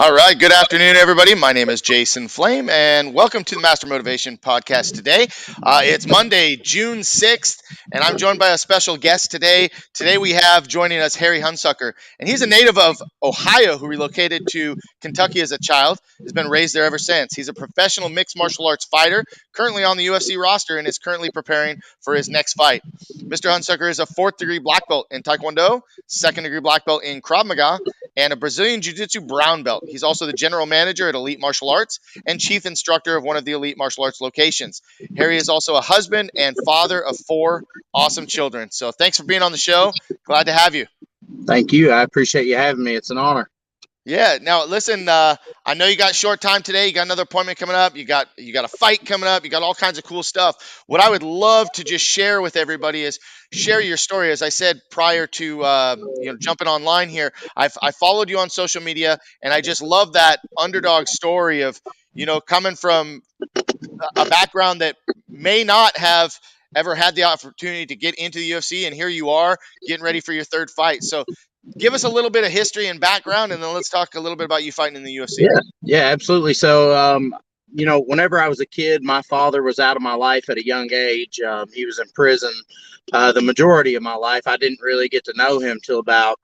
All right. Good afternoon, everybody. My name is Jason Flame, and welcome to the Master Motivation Podcast today. It's Monday, June 6th, and I'm joined by a special guest today. Today, we have joining us Harry Hunsucker, and he's a native of Ohio who relocated to Kentucky as a child, has been raised there ever since. He's a professional mixed martial arts fighter, currently on the UFC roster, and is currently preparing for his next fight. Mr. Hunsucker is a fourth degree black belt in Tae Kwon Do, second degree black belt in Krav Maga, and a Brazilian Jiu-Jitsu brown belt. He's also the general manager at Elite Martial Arts and chief instructor of one of the Elite Martial Arts locations. Harry is also a husband and father of four awesome children. So thanks for being on the show. Glad to have you. Thank you. I appreciate you having me. It's an honor. Yeah. Now, listen. I know you got short time today. You got another appointment coming up. You got a fight coming up. You got all kinds of cool stuff. What I would love to just share with everybody is share your story. As I said prior to jumping online here, I followed you on social media, and I just love that underdog story of coming from a background that may not have ever had the opportunity to get into the UFC, and here you are getting ready for your third fight. So give us a little bit of history and background, and then let's talk a little bit about you fighting in the UFC. Yeah, absolutely. So, whenever I was a kid, my father was out of my life at a young age. He was in prison the majority of my life. I didn't really get to know him till about,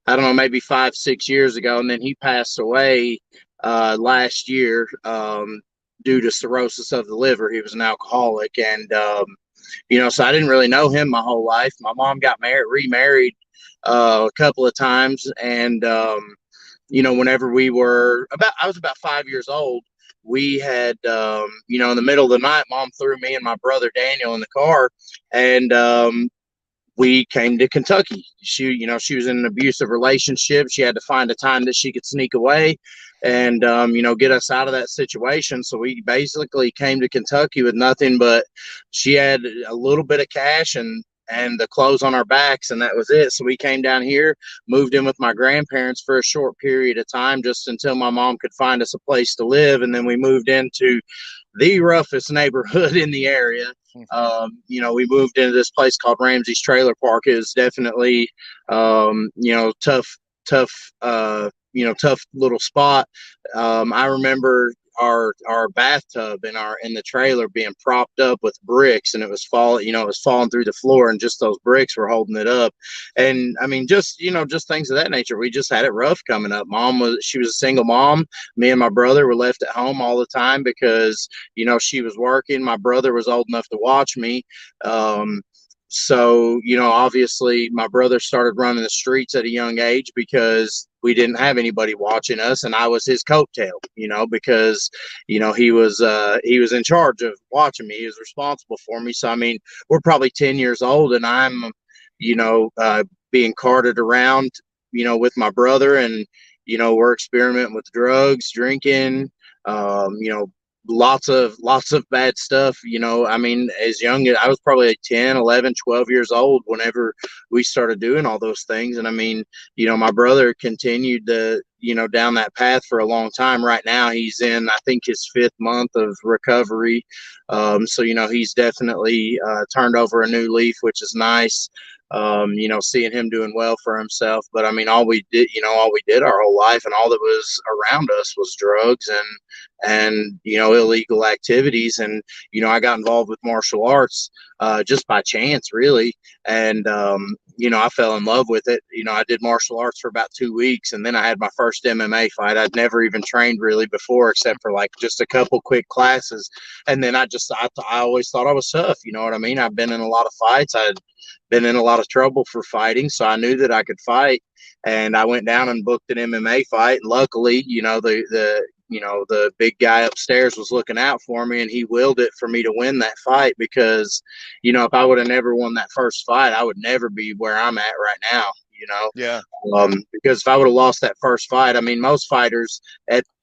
I don't know, maybe 5, 6 years ago. And then he passed away last year due to cirrhosis of the liver. He was an alcoholic. And, so I didn't really know him my whole life. My mom got remarried a couple of times. And, whenever I was about 5 years old, we had, in the middle of the night, mom threw me and my brother Daniel in the car, and we came to Kentucky. She was in an abusive relationship. She had to find a time that she could sneak away and, get us out of that situation. So we basically came to Kentucky with nothing, but she had a little bit of cash and the clothes on our backs, and that was it. So we came down here, moved in with my grandparents for a short period of time, just until my mom could find us a place to live. And then we moved into the roughest neighborhood in the area. We moved into this place called Ramsey's Trailer Park. It was definitely, tough tough little spot. I remember our bathtub in the trailer being propped up with bricks, and it was falling through the floor, and just those bricks were holding it up. And I mean, just things of that nature. We just had it rough coming up. She was a single mom. Me and my brother were left at home all the time because she was working. My brother was old enough to watch me. So, obviously my brother started running the streets at a young age because we didn't have anybody watching us, and I was his coattail, because, he was in charge of watching me. He was responsible for me. So, I mean, we're probably 10 years old, and I'm, being carted around, with my brother, and, we're experimenting with drugs, drinking, lots of bad stuff. I mean, as young as I was, probably like 10, 11, 12 years old whenever we started doing all those things. And I mean, my brother continued down that path for a long time. Right now he's in, I think, his 5th month of recovery. So he's definitely turned over a new leaf, which is nice. Seeing him doing well for himself. But I mean, all we did our whole life, and all that was around us, was drugs and illegal activities. And I got involved with martial arts just by chance, really. And I fell in love with it. I did martial arts for about 2 weeks, and then I had my first MMA fight. I'd never even trained really before, except for like just a couple quick classes. And then I always thought I was tough. You know what I mean? I've been in a lot of fights. I'd been in a lot of trouble for fighting, so I knew that I could fight. And I went down and booked an MMA fight. And luckily, the big guy upstairs was looking out for me, and he willed it for me to win that fight. Because, if I would have never won that first fight, I would never be where I'm at right now. Yeah. Because if I would have lost that first fight, I mean, most fighters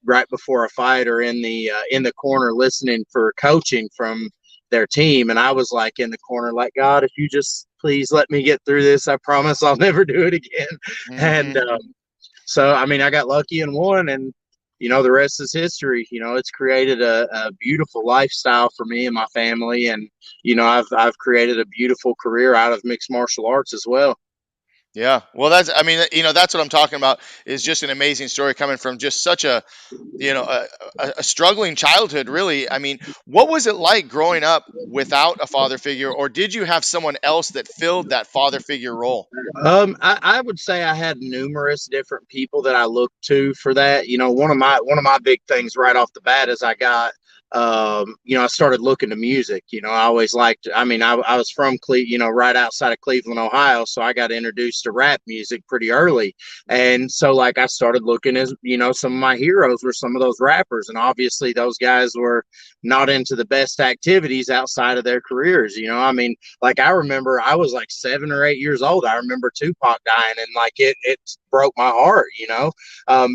right before a fight are in the corner listening for coaching from their team, and I was like in the corner, like, God, if you just please let me get through this, I promise I'll never do it again. Mm-hmm. And so, I mean, I got lucky and won, and the rest is history. It's created a beautiful lifestyle for me and my family, and I've created a beautiful career out of mixed martial arts as well. Yeah. Well, that's, I mean, that's what I'm talking about, is just an amazing story coming from just such a, a struggling childhood, really. I mean, what was it like growing up without a father figure, or did you have someone else that filled that father figure role? I would say I had numerous different people that I looked to for that. One of my big things right off the bat is I started looking to music. I always liked. I mean, I was from right outside of Cleveland, Ohio, so I got introduced to rap music pretty early, and so like I started looking as some of my heroes were some of those rappers, and obviously those guys were not into the best activities outside of their careers. I mean, like I remember I was like 7 or 8 years old. I remember Tupac dying, and like it broke my heart,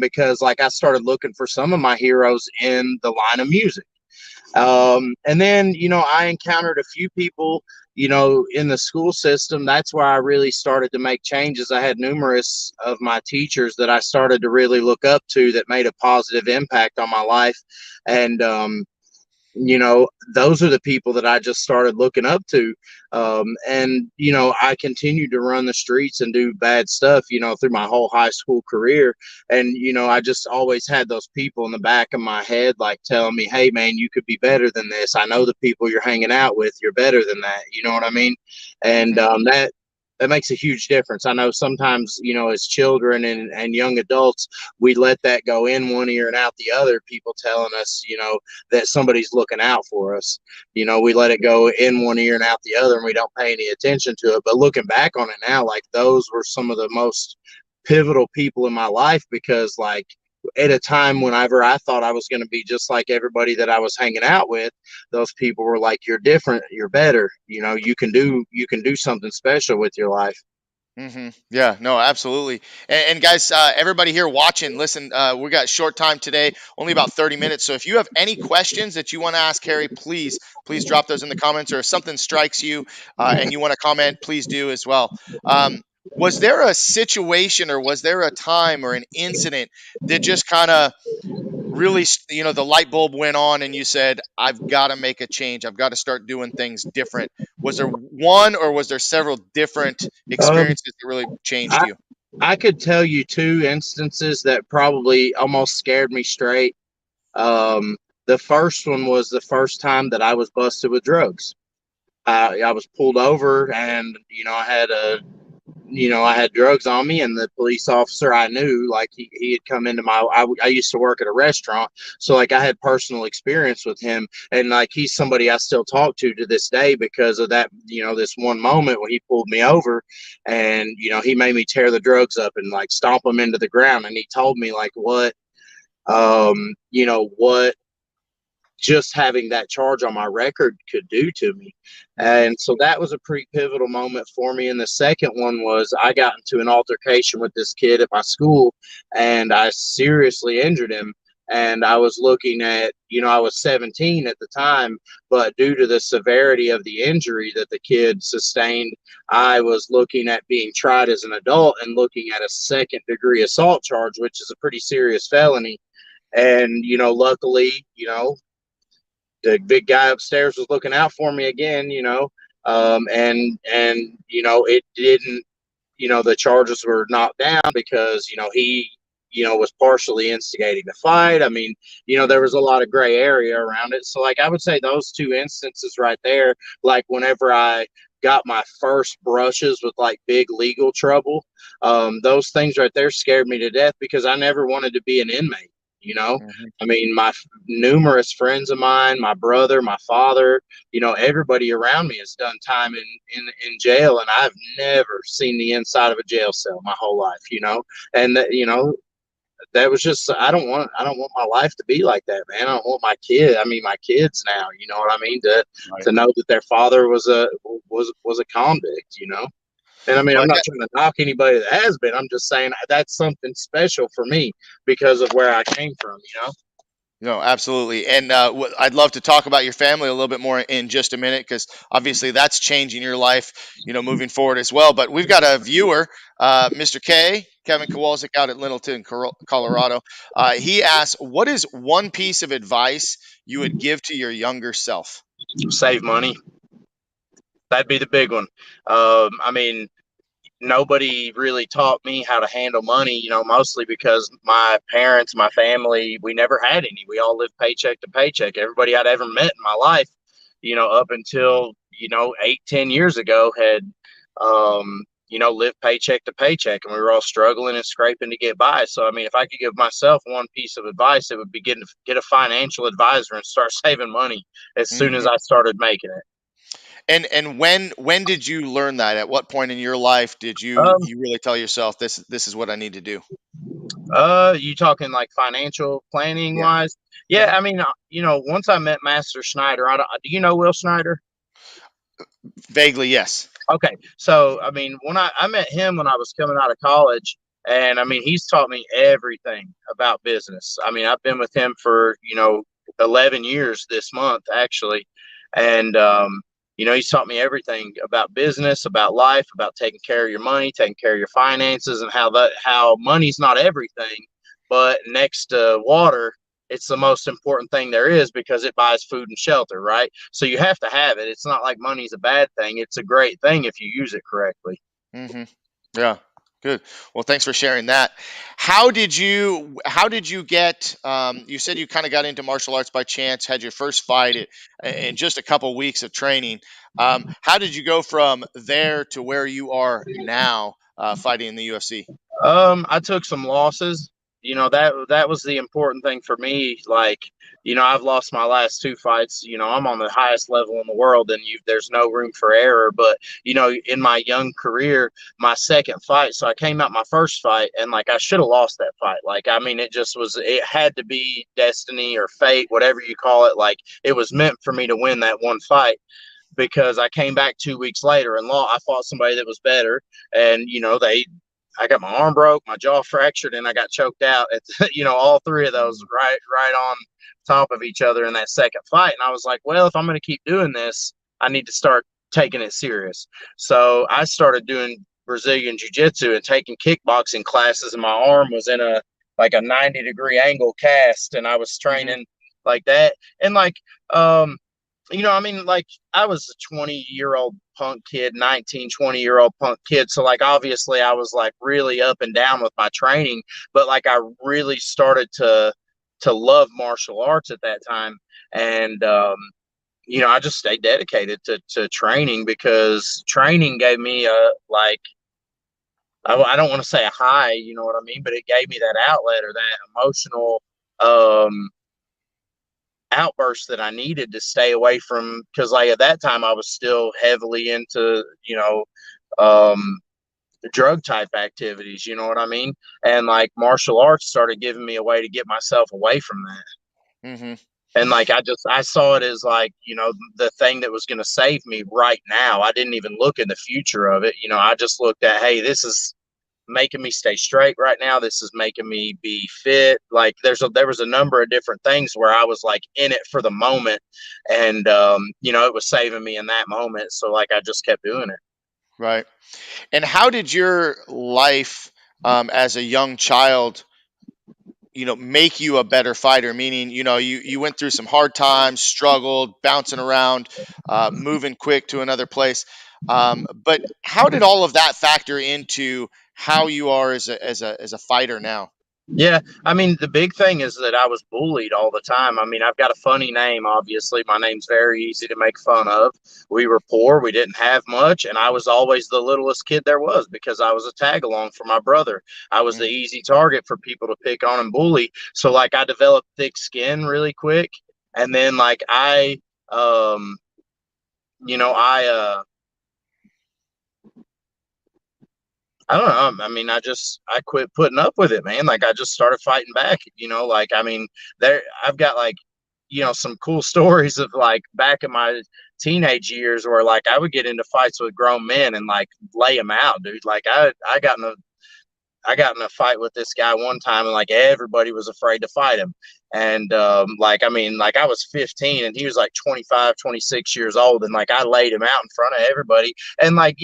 because like I started looking for some of my heroes in the line of music. And then, I encountered a few people, in the school system. That's where I really started to make changes. I had numerous of my teachers that I started to really look up to that made a positive impact on my life. And, those are the people that I just started looking up to. And I continued to run the streets and do bad stuff, through my whole high school career. And, I just always had those people in the back of my head, like telling me, hey, man, you could be better than this. I know the people you're hanging out with, you're better than that. You know what I mean? And Hmm. that makes a huge difference. I know sometimes, as children and young adults, we let that go in one ear and out the other, people telling us, that somebody's looking out for us. We let it go in one ear and out the other, and we don't pay any attention to it. But looking back on it now, like those were some of the most pivotal people in my life, because like at a time whenever I thought I was going to be just like everybody that I was hanging out with, those people were like, you're different, you're better, you can do something special with your life. Yeah, no, absolutely. And guys, everybody here watching, listen, we got short time today, only about 30 minutes. So if you have any questions that you want to ask Harry, please drop those in the comments. Or if something strikes you and you want to comment, please do as well. Was there a situation, or was there a time or an incident that just kind of really, the light bulb went on and you said, I've got to make a change. I've got to start doing things different. Was there one, or was there several different Um, experiences that really changed I you? I could tell you two instances that probably almost scared me straight. Um, the first one was the first time that I was busted with drugs. I was pulled over, and I had drugs on me, and the police officer I knew, like he had come into I used to work at a restaurant, so like I had personal experience with him, and like he's somebody I still talk to this day because of that, this one moment when he pulled me over, and he made me tear the drugs up and like stomp them into the ground, and he told me like what just having that charge on my record could do to me. Hmm. And so that was a pretty pivotal moment for me. And the second one was I got into an altercation with this kid at my school, and I seriously injured him. And I was looking at, I was 17 at the time, but due to the severity of the injury that the kid sustained, I was looking at being tried as an adult and looking at a second-degree assault charge, which is a pretty serious felony. And, luckily, the big guy upstairs was looking out for me again, and it didn't, the charges were knocked down because he was partially instigating the fight. I mean, there was Hmm. a lot of gray area around it. So like I would say those two instances right there, like whenever I got my first brushes with like big legal trouble, those things right there scared me to death because I never wanted to be an inmate. You know, Hmm. I mean, my numerous friends of mine, my brother, my father, everybody around me has done time in jail, and I've never seen the inside of a jail cell my whole life. And that was just I don't want my life to be like that, man. I don't want my kids now. You know what I mean? To Right. know that their father was a convict. And I mean, Well, I'm not trying to knock anybody that has been. I'm just saying that's something special for me because of where I came from. no, absolutely. And I'd love to talk about your family a little bit more in just a minute, because obviously that's changing your life, moving forward as well. But we've got a viewer, Mr. Kevin Kowalczyk out at Littleton, Colorado. He asks, what is one piece of advice you would give to your younger self? Save money. That'd be the big one. I mean, nobody really taught me how to handle money, mostly because my parents, my family, we never had any. We all lived paycheck to paycheck. Everybody I'd ever met in my life, up until, 8, 10 years ago had, lived paycheck to paycheck, and we were all struggling and scraping to get by. So, I mean, if I could give myself one piece of advice, it would be get a financial advisor and start saving money as soon as Hmm. I started making it. And when did you learn that? At what point in your life did Um, you really tell yourself this is what I need to do? you talking like financial planning Yeah. wise? Yeah, Hmm. I mean, once I met Master Schneider, do you know Will Schneider? Vaguely, yes. Okay, so I mean, when I met him when I was coming out of college, and I mean, he's taught me everything about business. I mean, I've been with him for 11 years this month actually, and he's taught me everything about business, about life, about taking care of your money, taking care of your finances, and how money's not everything, but next to water, it's the most important thing there is because it buys food and shelter, right? So you have to have it. It's not like money's a bad thing. It's a great thing if you use it correctly. Hmm. Yeah. Good. Well, thanks for sharing that. How did you get, you said you kind of got into martial arts by chance, had your first fight in just a couple weeks of training. How did you go from there to where you are now, fighting in the UFC? I took some losses. That was the important thing for me. Like, I've lost my last two fights. I'm on the highest level in the world, and there's no room for error. But in my young career, my second fight, so I came out my first fight, and like I should have lost that fight. Like, I mean, it just was. It had to be destiny or fate, whatever you call it. Like, it was meant for me to win that one fight because I came back 2 weeks later and I fought somebody that was better, and I got my arm broke, my jaw fractured, and I got choked out at all three of those right on top of each other in that second fight. And I was like, well, if I'm going to keep doing this, I need to start taking it serious. So I started doing Brazilian jiu-jitsu and taking kickboxing classes, and my arm was in a like a 90-degree angle cast, and I was Hmm. training like that. And like um I mean, like I was a 20-year-old punk kid, 19, 20-year-old punk kid. So like obviously I was like really up and down with my training, but like I really started to love martial arts at that time. And I just stayed dedicated to training because training gave me a like I don't want to say a high, you know what I mean, but it gave me that outlet or that emotional um outburst that I needed to stay away from because like at that time I was still heavily into um drug type activities, you know what I mean? And like martial arts started giving me a way to get myself away from that. Hmm. And like I saw it as like, the thing that was going to save me right now. I didn't even look in the future of it. I just looked at, hey, this is making me stay straight right now. This is making me be fit. Like there was a number of different things where I was like in it for the moment, and it was saving me in that moment. So like I just kept doing it. Right. And how did your life, as a young child, make you a better fighter? Meaning, you went through some hard times, struggled, bouncing around, moving quick to another place. But how did all of that factor into how you are as a fighter now? Yeah, I mean the big thing is that I was bullied all the time. I mean I've got a funny name. Obviously, my name's very easy to make fun of. We were poor, we didn't have much, and I was always the littlest kid there was because I was a tag along for my brother. I was the Mm, easy target for people to pick on and bully. So like I developed thick skin really quick, and then like um, I don't know. I mean, I quit putting up with it, man. Like I just started fighting back. Like I mean, I've got like some cool stories of like back in my teenage years where like I would get into fights with grown men and like lay them out, dude. Like I got in a fight with this guy one time, and like everybody was afraid to fight him. And like I mean, like I was 15 and he was like 25, 26 years old, and like I laid him out in front of everybody. And like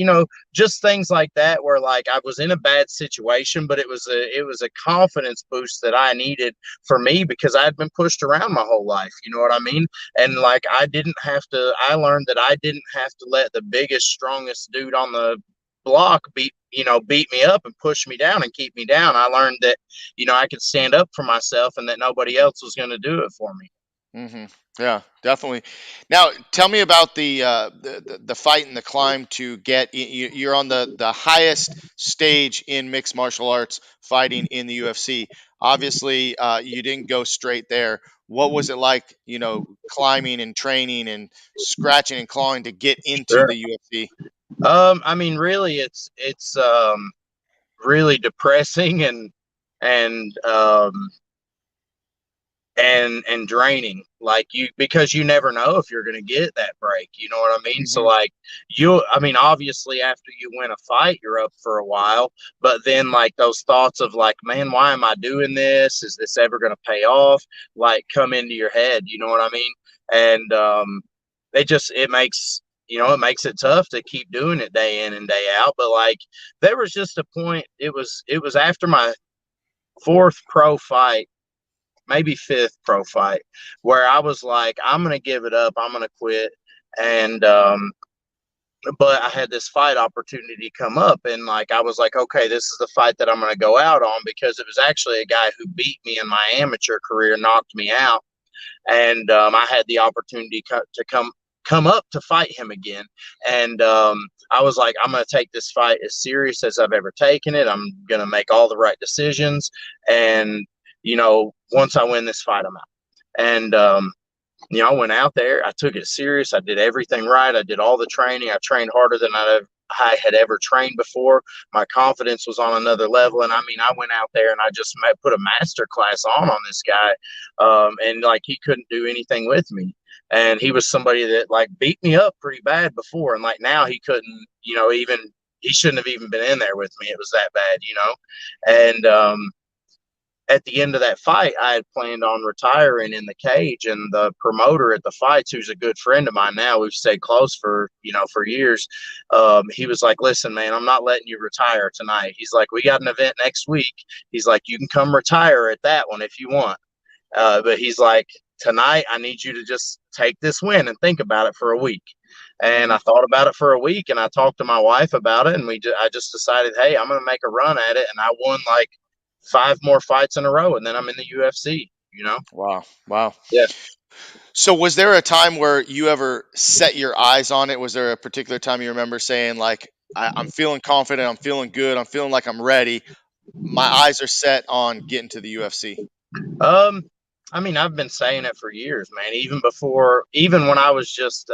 just things like that where like I was in a bad situation, but it was a confidence boost that I needed for me because I had been pushed around my whole life. You know what I mean? And like I learned that I didn't have to let the biggest, strongest dude on the block beat me up and push me down and keep me down. I learned that, I could stand up for myself and that nobody else was going to do it for me. Hmm. Yeah, definitely. Now, tell me about the fight and the climb to get. You're on the highest stage in mixed martial arts fighting in the UFC. Obviously, you didn't go straight there. What was it like, climbing and training and scratching and clawing to get into Sure. the UFC? I mean, really, it's really depressing and and draining, like, because you never know if you're going to get that break, you know what I mean? So Hmm. like, I mean, obviously after you win a fight you're up for a while, but then like those thoughts of like, man, why am I doing this, is this ever going to pay off, like, come into your head, you know what I mean? And it makes, it makes it tough to keep doing it day in and day out. But like, there was just a point, it was after my fourth pro fight, maybe fifth pro fight, where I was like, I'm gonna give it up, I'm gonna quit. And but I had this fight opportunity come up, and like, I was like, okay, this is the fight that I'm gonna go out on, because it was actually a guy who beat me in my amateur career, knocked me out. And I had the opportunity to come up to fight him again. And I was like, I'm going to take this fight as serious as I've ever taken it. I'm going to make all the right decisions. And, once I win this fight, I'm out. And, I went out there. I took it serious. I did everything right. I did all the training. I trained harder than I had ever trained before. My confidence was on another level. And I mean, I went out there and I just put a master class on this guy. And like, he couldn't do anything with me. And he was somebody that like beat me up pretty bad before. And like, now he couldn't, even, he shouldn't have even been in there with me. It was that bad. And, at the end of that fight, I had planned on retiring in the cage, and the promoter at the fights, who's a good friend of mine now, we've stayed close for years. He was like, "Listen, man, I'm not letting you retire tonight." He's like, "We got an event next week." He's like, "You can come retire at that one if you want." But he's like, "Tonight, I need you to just take this win and think about it for a week." And Hmm. I thought about it for a week, and I talked to my wife about it, and I just decided, hey, I'm going to make a run at it. And I won like five more fights in a row, and then I'm in the UFC. Wow, wow. Yeah. So, was there a time where you ever set your eyes on it? Was there a particular time you remember saying, like, I'm feeling confident, I'm feeling good, I'm feeling like I'm ready. My eyes are set on getting to the UFC. Um, I mean, I've been saying it for years, man. Even when I was just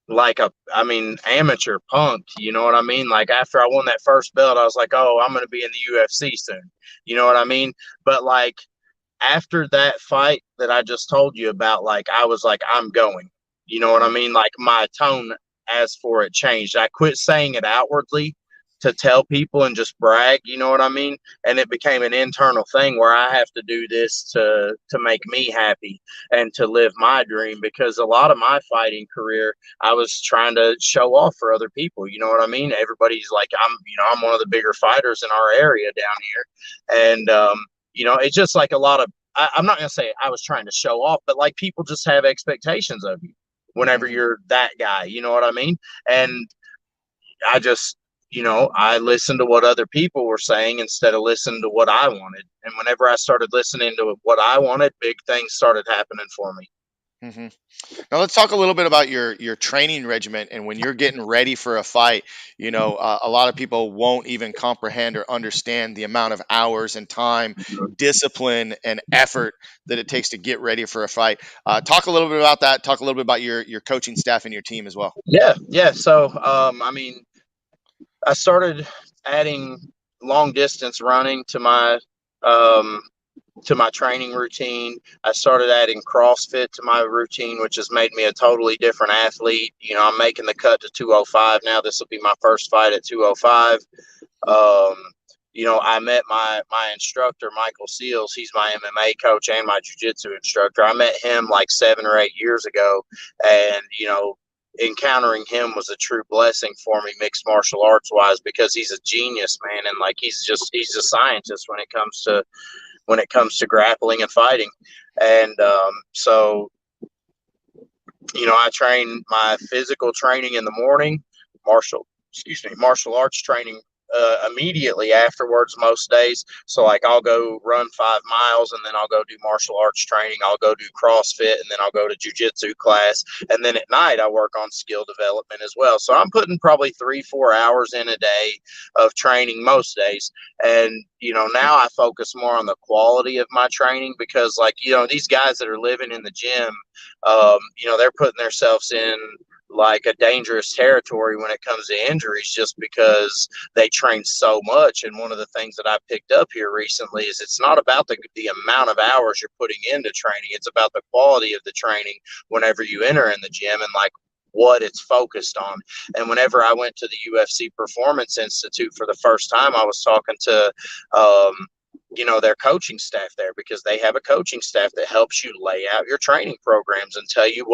like I mean, amateur punk. You know what I mean? Like, after I won that first belt, I was like, oh, I'm gonna be in the UFC soon. You know what I mean? But like, after that fight that I just told you about, like, I was like, I'm going. You know what I Mhm. mean? Like, my tone as for it changed. I quit saying it outwardly to tell people and just brag, you know what I mean? And it became an internal thing where I have to do this to make me happy and to live my dream, because a lot of my fighting career I was trying to show off for other people, you know what I mean? Everybody's like, I'm one of the bigger fighters in our area down here. And it's just like a lot of, I'm not going to say I was trying to show off, but like, people just have expectations of you whenever Mhm. you're that guy, you know what I mean? And I just, I listened to what other people were saying instead of listening to what I wanted. And whenever I started listening to what I wanted, big things started happening for me. Mhm. Now let's talk a little bit about your training regimen and when you're getting ready for a fight. A lot of people won't even comprehend or understand the amount of hours and time, discipline, and effort that it takes to get ready for a fight. Talk a little bit about that. Talk a little bit about your coaching staff and your team as well. Yeah, yeah. So, I mean, I started adding long distance running um, to my training routine. I started adding CrossFit to my routine, which has made me a totally different athlete. I'm making the cut to 205 now. This will be my first fight at 205. Um, I met my instructor, Michael Seals. He's my MMA coach and my jiu-jitsu instructor. I met him like 7 or 8 years ago, and encountering him was a true blessing for me, mixed martial arts wise, because he's a genius, man, and like, he's a scientist when it comes to grappling and fighting. And so, I train my physical training in the morning, martial excuse me, martial arts training immediately afterwards most days. So like I'll go run 5 miles and then I'll go do martial arts training. I'll go do CrossFit and then I'll go to jujitsu class. And then at night I work on skill development as well. So I'm putting probably 3-4 hours in a day of training most days. And now I focus more on the quality of my training because like, these guys that are living in the gym, they're putting themselves in like a dangerous territory when it comes to injuries just because they train so much. And one of the things that I picked up here recently is it's not about the amount of hours you're putting into training. It's about the quality of the training whenever you enter in the gym and like what it's focused on. And whenever I went to the UFC Performance Institute for the first time, I was talking to their coaching staff there because they have a coaching staff that helps you lay out your training programs and tell you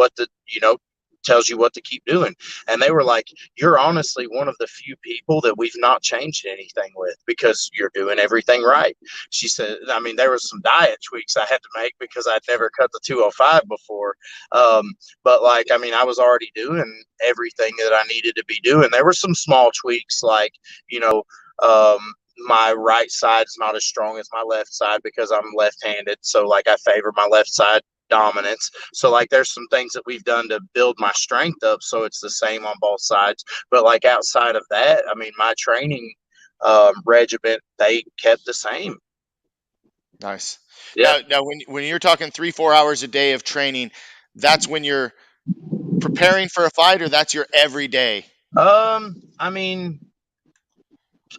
tells you what to keep doing. And they were like, you're honestly one of the few people that we've not changed anything with because you're doing everything right. She said, I mean, there was some diet tweaks I had to make because I'd never cut the 205 before. But like, I mean, I was already doing everything that I needed to be doing. There were some small tweaks like, my right side's not as strong as my left side because I'm left-handed. So like I favor my left side dominance. So like there's some things that we've done to build my strength up so it's the same on both sides. But like outside of that, I mean, my training regiment, they kept the same. Nice. Yeah. Now when you're talking 3-4 hours a day of training, that's when you're preparing for a fight, or that's your everyday? I mean,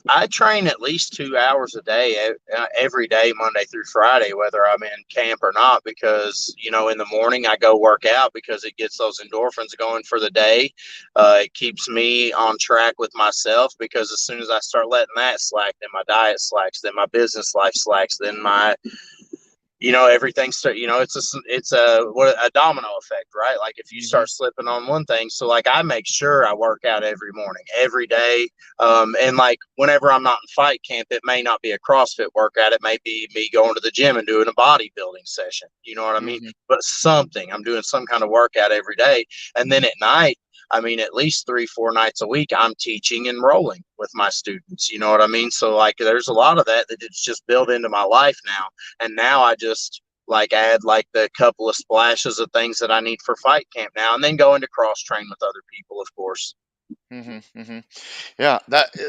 I train at least 2 hours a day, every day, Monday through Friday, whether I'm in camp or not, because, in the morning I go work out because it gets those endorphins going for the day. It keeps me on track with myself because as soon as I start letting that slack, then my diet slacks, then my business life slacks, then my everything it's a domino effect, right? Like if you Mm-hmm. start slipping on one thing, so like I make sure I work out every morning, every day. And like whenever I'm not in fight camp, it may not be a CrossFit workout, it may be me going to the gym and doing a bodybuilding session, you know what I mean? Mm-hmm. But I'm doing some kind of workout every day. And then at night, I mean, at least 3-4 nights a week, I'm teaching and rolling with my students. You know what I mean? So like, there's a lot of that it's just built into my life now. And now I just like add like the couple of splashes of things that I need for fight camp now, and then go into cross train with other people, of course. Mm-hmm. Mm-hmm. Yeah.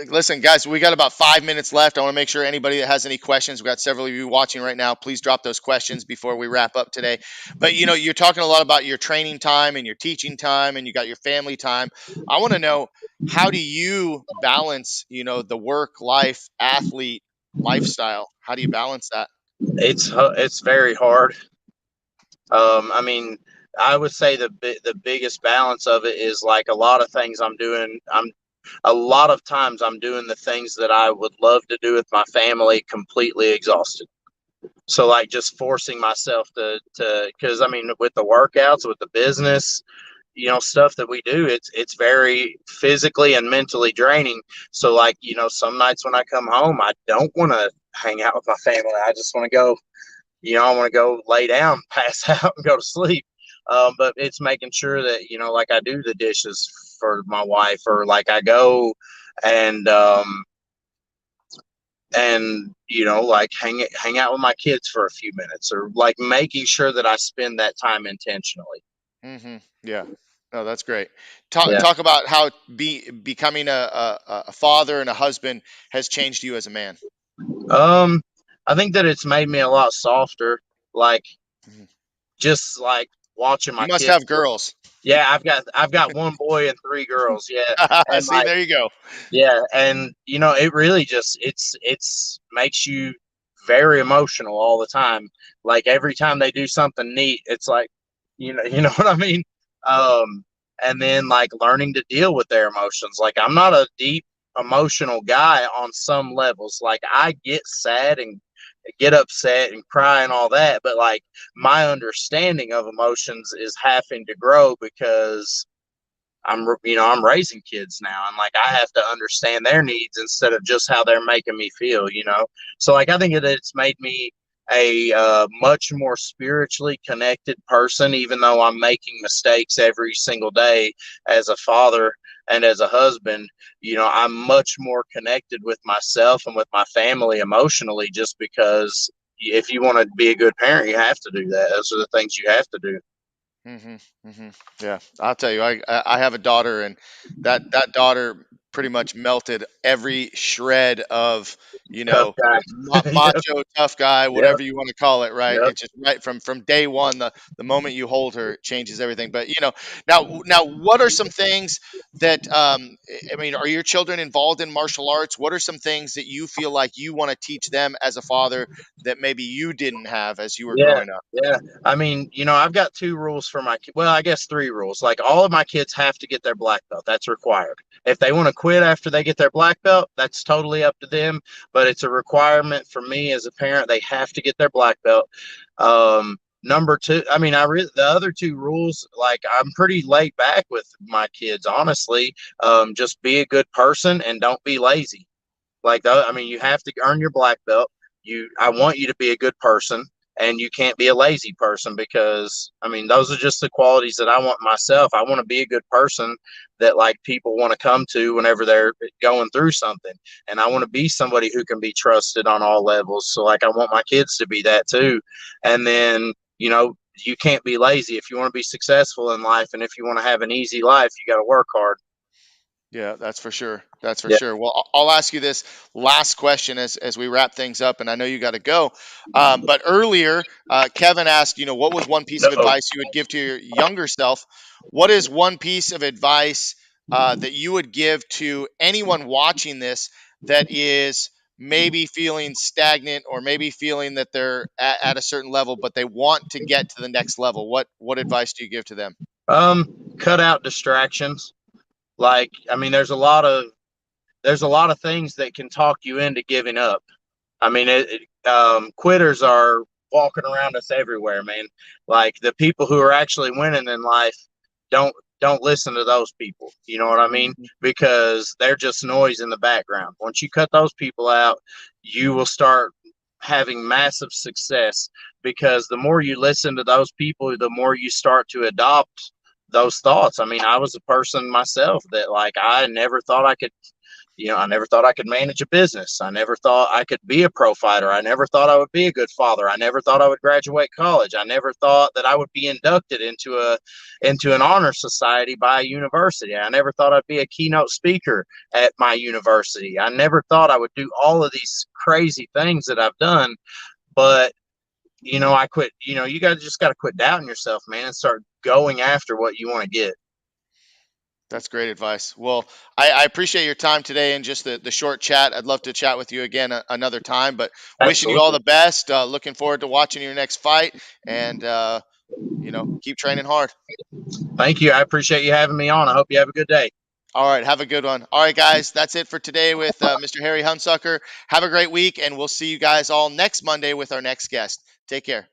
Listen, guys, we got about 5 minutes left. I want to make sure anybody that has any questions, we got several of you watching right now. Please drop those questions before we wrap up today. But you're talking a lot about your training time and your teaching time, and you got your family time. I want to know, how do you balance, the work life athlete lifestyle? How do you balance that? It's very hard. I mean, I would say the biggest balance of it is like a lot of things I'm doing. A lot of times I'm doing the things that I would love to do with my family completely exhausted. So like just forcing myself to because I mean with the workouts, with the business, stuff that we do, it's very physically and mentally draining. So like, some nights when I come home, I don't want to hang out with my family. I just want to go, I want to go lay down, pass out, and go to sleep. But it's making sure that, like I do the dishes for my wife, or like I go and like hang out with my kids for a few minutes, or like making sure that I spend that time intentionally. Mm-hmm. Yeah. No, that's great. Talk Yeah. talk about how becoming a father and a husband has changed you as a man. Um, I think that it's made me a lot softer. Like Mhm. just like watching You my must kids. have girls. Yeah, I've got one boy and 3 girls. Yeah, and See, like there you go. yeah, and it really just it's makes you very emotional all the time. Like every time they do something neat, it's like you know what I mean. Um, and then like learning to deal with their emotions. Like I'm not a deep emotional guy on some levels. Like I get sad and get upset and cry and all that, but like my understanding of emotions is having to grow because I'm raising kids now, and like I have to understand their needs instead of just how they're making me feel. So like I think that it's made me a much more spiritually connected person, even though I'm making mistakes every single day as a father and as a husband. I'm much more connected with myself and with my family emotionally, just because if you want to be a good parent, you have to do that. Those are the things you have to do. Hmm. Hmm. Yeah, I'll tell you, I have a daughter, and that daughter pretty much melted every shred of, you Tough know, guy. Yep, macho tough guy, yep, whatever you want to call it, right? yep. It's just right from day one. The moment you hold her, it changes everything. But now, what are some things that I mean, are your children involved in martial arts? What are some things that you feel like you want to teach them as a father that maybe you didn't have as you were Yeah, growing up? yeah. I mean, I've got two rules for my well, I guess three rules. Like all of my kids have to get their black belt. That's required. If they want to quit after they get their black belt, that's totally up to them. But it's a requirement for me as a parent. They have to get their black belt. Number two, I mean, the other two rules, like I'm pretty laid back with my kids, honestly. Just be a good person and don't be lazy. I mean, you have to earn your black belt. I want you to be a good person, and you can't be a lazy person, because I mean, those are just the qualities that I want myself. I want to be a good person that like people want to come to whenever they're going through something, and I want to be somebody who can be trusted on all levels. So like, I want my kids to be that too. And then, you can't be lazy if you want to be successful in life, and if you want to have an easy life, you got to work hard. Yeah, that's for sure. That's for Yeah. sure. Well, I'll ask you this last question as we wrap things up, and I know you got to go. But earlier, Kevin asked, what was one piece of No. advice you would give to your younger self? What is one piece of advice that you would give to anyone watching this that is maybe feeling stagnant, or maybe feeling that they're at a certain level, but they want to get to the next level? What advice do you give to them? Cut out distractions. Like, I mean, there's a lot of things that can talk you into giving up. I mean, quitters are walking around us everywhere, man. Like, the people who are actually winning in life don't don't listen to those people. You know what I mean? Mhm. Because they're just noise in the background. Once you cut those people out, you will start having massive success, because the more you listen to those people, the more you start to adopt those thoughts. I mean, I was a person myself that, like, I never thought I could manage a business. I never thought I could be a pro fighter. I never thought I would be a good father. I never thought I would graduate college. I never thought that I would be inducted into an honor society by a university. I never thought I'd be a keynote speaker at my university. I never thought I would do all of these crazy things that I've done. But I quit. You just got to quit doubting yourself, man, and start going after what you want to get. That's great advice. Well, I appreciate your time today and just the short chat. I'd love to chat with you again another time, but wishing you all Absolutely. the best. Looking forward to watching your next fight, and keep training hard. Thank you. I appreciate you having me on. I hope you have a good day. All right, have a good one. All right, guys, that's it for today with Mr. Harry Hunsucker. Have a great week, and we'll see you guys all next Monday with our next guest. Take care.